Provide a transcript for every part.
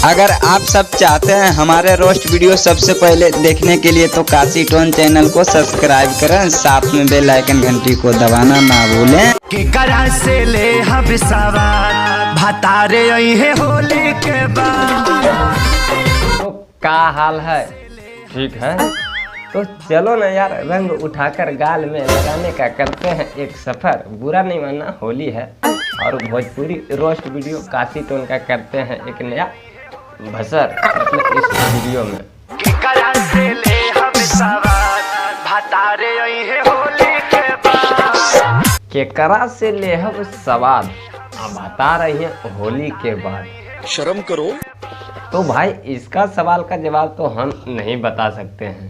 अगर आप सब चाहते हैं हमारे रोस्ट वीडियो सबसे पहले देखने के लिए तो काशी टोन चैनल को सब्सक्राइब करें, साथ में बेल आइकन घंटी को दबाना ना भूलें। के करा से ले हम सवार भतारे है होली के बाद। तो क्या हाल है? ठीक है, तो चलो ना यार रंग उठाकर गाल में लगाने का करते हैं एक सफर। बुरा नहीं मानना, होली है और Bhojpuri roast video Kashi tone का करते हैं एक नया भसर मतलब इस वीडियो में। केकरा से ले हम सवार भतारे है होली के बाद। केकरा से ले हम सवाल आप बता रही हैं होली के बाद, शर्म करो। तो भाई इसका सवाल का जवाब तो हम नहीं बता सकते हैं,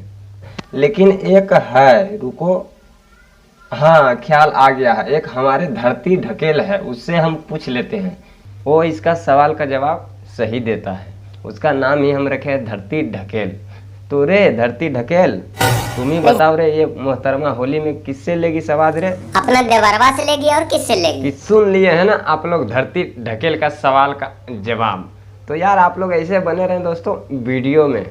लेकिन एक है, रुको, हाँ ख्याल आ गया है। एक हमारे धरती ढकेल है, उससे हम पूछ लेते हैं, वो इसका सवाल का जवाब सही देता है। उसका नाम ही हम रखे हैं धरती ढकेल। तो रे धरती ढकेल, तुम ही बताओ रे, ये मोहतरमा होली में किससे लेगी सवाल रे? अपना देवरवा से लेगी और किससे लेगी? कि सुन लिए है ना आप लोग धरती ढकेल का सवाल का जवाब। तो यार आप लोग ऐसे बने रहे दोस्तों वीडियो में।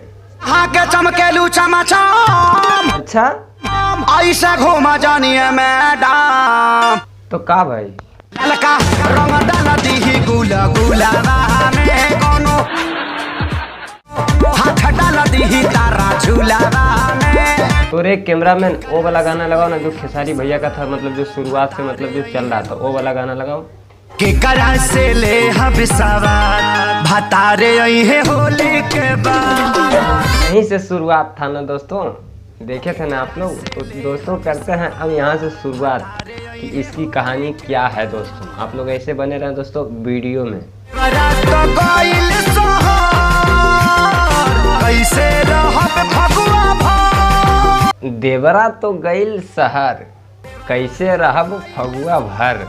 आगे चमकेलू चमाचाम, अच्छा ऐसा घूमा जानिए मैडम। तो का भाई ललका रंग डाला दी गुला गुलावा में कोनो हाथ डाला दी तारा झूलावा में। तो रे कैमरामैन वो वाला गाना लगाओ ना जो खेसारी भैया का था, मतलब जो शुरुआत से मतलब जो चल रहा था, वो वाला गाना लगाओ। केकरा से ले हम सवार भतारे है होली के बाद। यहीं से शुरुआत था ना दोस्तों, देखे थे ना आप लोग। तो दोस्तों करते हैं अब यहाँ से शुरुआत कि इसकी कहानी क्या है दोस्तों। आप लोग ऐसे बने रहे दोस्तों वीडियो में। कैसे रहब फगुआ भर, देवरा तो गईल शहर, कैसे रहब फगुआ भर।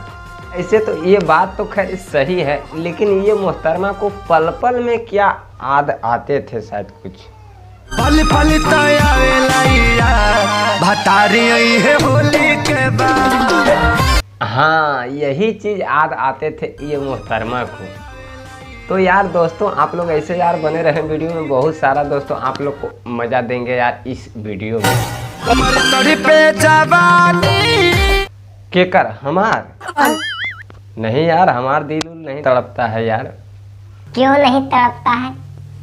ऐसे तो ये बात तो खैर सही है, लेकिन ये मोहतरमा को पल पल में क्या याद आते थे शायद कुछ। पल पल तैयार भतारी है होली के बाद। हाँ यही चीज याद आते थे ये मोहतरमा को। तो यार दोस्तों आप लोग ऐसे यार बने रहे वीडियो में, बहुत सारा दोस्तों आप लोग को मजा देंगे यार इस वीडियो में। पे जवानी केकर हमार नहीं यार, हमार दिल नहीं तड़पता है यार। क्यों नहीं तड़पता है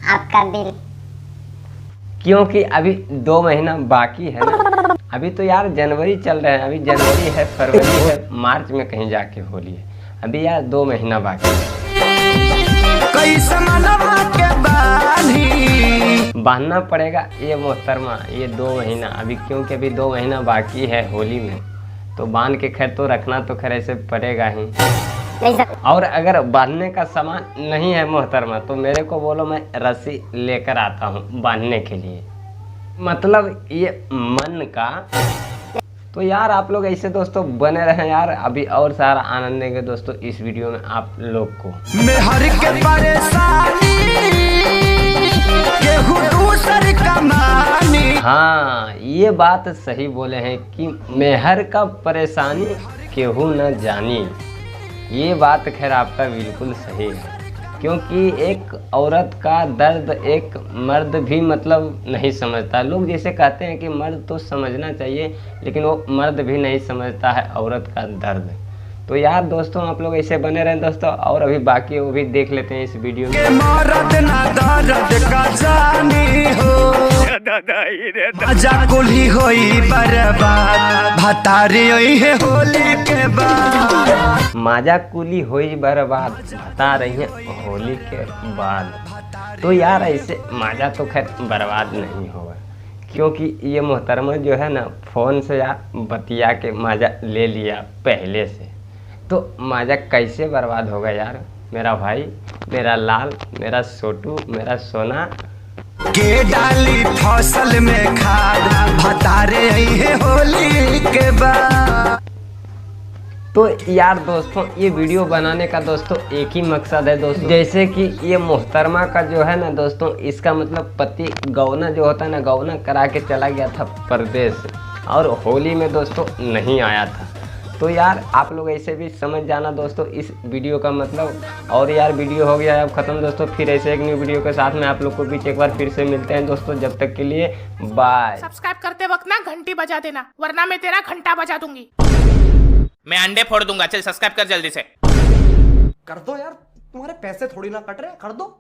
आपका दिल? क्योंकि अभी 2 महीना बाकी है ना। अभी तो यार जनवरी चल रहे हैं, अभी जनवरी है, फरवरी है, मार्च में कहीं जाके होली है। अभी यार 2 महीना बाकी है। बांधना पड़ेगा ये मोहतरमा ये 2 महीना अभी, क्योंकि अभी 2 महीना बाकी है होली में। तो बांध के खैर तो रखना तो खैर ऐसे पड़ेगा ही। और अगर बांधने का सामान नहीं है मोहतरमा तो मेरे को बोलो, मैं रस्सी लेकर आता हूँ बांधने के लिए, मतलब ये मन का। तो यार आप लोग ऐसे दोस्तों बने रहे यार, अभी और सारा आनंद देंगे दोस्तों इस वीडियो में आप लोग को। मैं हर के परेशानी केहू दूसर कमानी। हाँ ये बात सही बोले हैं कि मेहर का परेशानी केहू न जानी। ये बात खैर आपका बिल्कुल सही है, क्योंकि एक औरत का दर्द एक मर्द भी मतलब नहीं समझता। लोग जैसे कहते हैं कि मर्द तो समझना चाहिए, लेकिन वो मर्द भी नहीं समझता है औरत का दर्द। तो यार दोस्तों आप लोग ऐसे बने रहें दोस्तों, और अभी बाकी वो भी देख लेते हैं इस वीडियो में। मर्द ना दर्द का जानी हो, आजा कुली होई बर्बाद भतारी है होली के बाद। माजा कुली होई बर्बाद बता रही हैं होली के बाद। तो यार ऐसे माजा तो खैर बर्बाद नहीं होगा, क्योंकि ये मोहतरमा जो है ना फ़ोन से यार बतिया के माजा ले लिया पहले से। तो माजा कैसे बर्बाद होगा यार? मेरा भाई, मेरा लाल, मेरा छोटू, मेरा सोना के डाली फसल में खाद भतारे है होली के बाद। तो यार दोस्तों ये वीडियो बनाने का दोस्तों एक ही मकसद है दोस्तों, जैसे कि ये मोहतरमा का जो है ना दोस्तों, इसका मतलब पति गौना जो होता है ना, गौना करा के चला गया था परदेश और होली में दोस्तों नहीं आया था। तो यार आप लोग ऐसे भी समझ जाना दोस्तों इस वीडियो का मतलब। और यार वीडियो हो गया अब ख़त्म दोस्तों, फिर ऐसे एक न्यू वीडियो के साथ में आप लोग को बीच एक बार फिर से मिलते हैं दोस्तों। जब तक के लिए बाय। सब्सक्राइब करते वक्त ना घंटी बजा देना, वरना मैं तेरा घंटा बजा दूंगी। मैं अंडे फोड़ दूंगा। चल सब्सक्राइब कर जल्दी से। कर दो यार, तुम्हारे पैसे थोड़ी ना कट रहे, कर दो।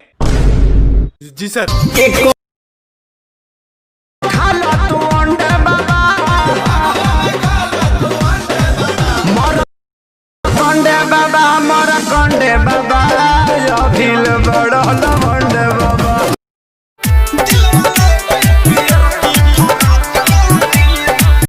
जी सर। कंडे बाबा मोरा कंडे बाबा, अभिल बड़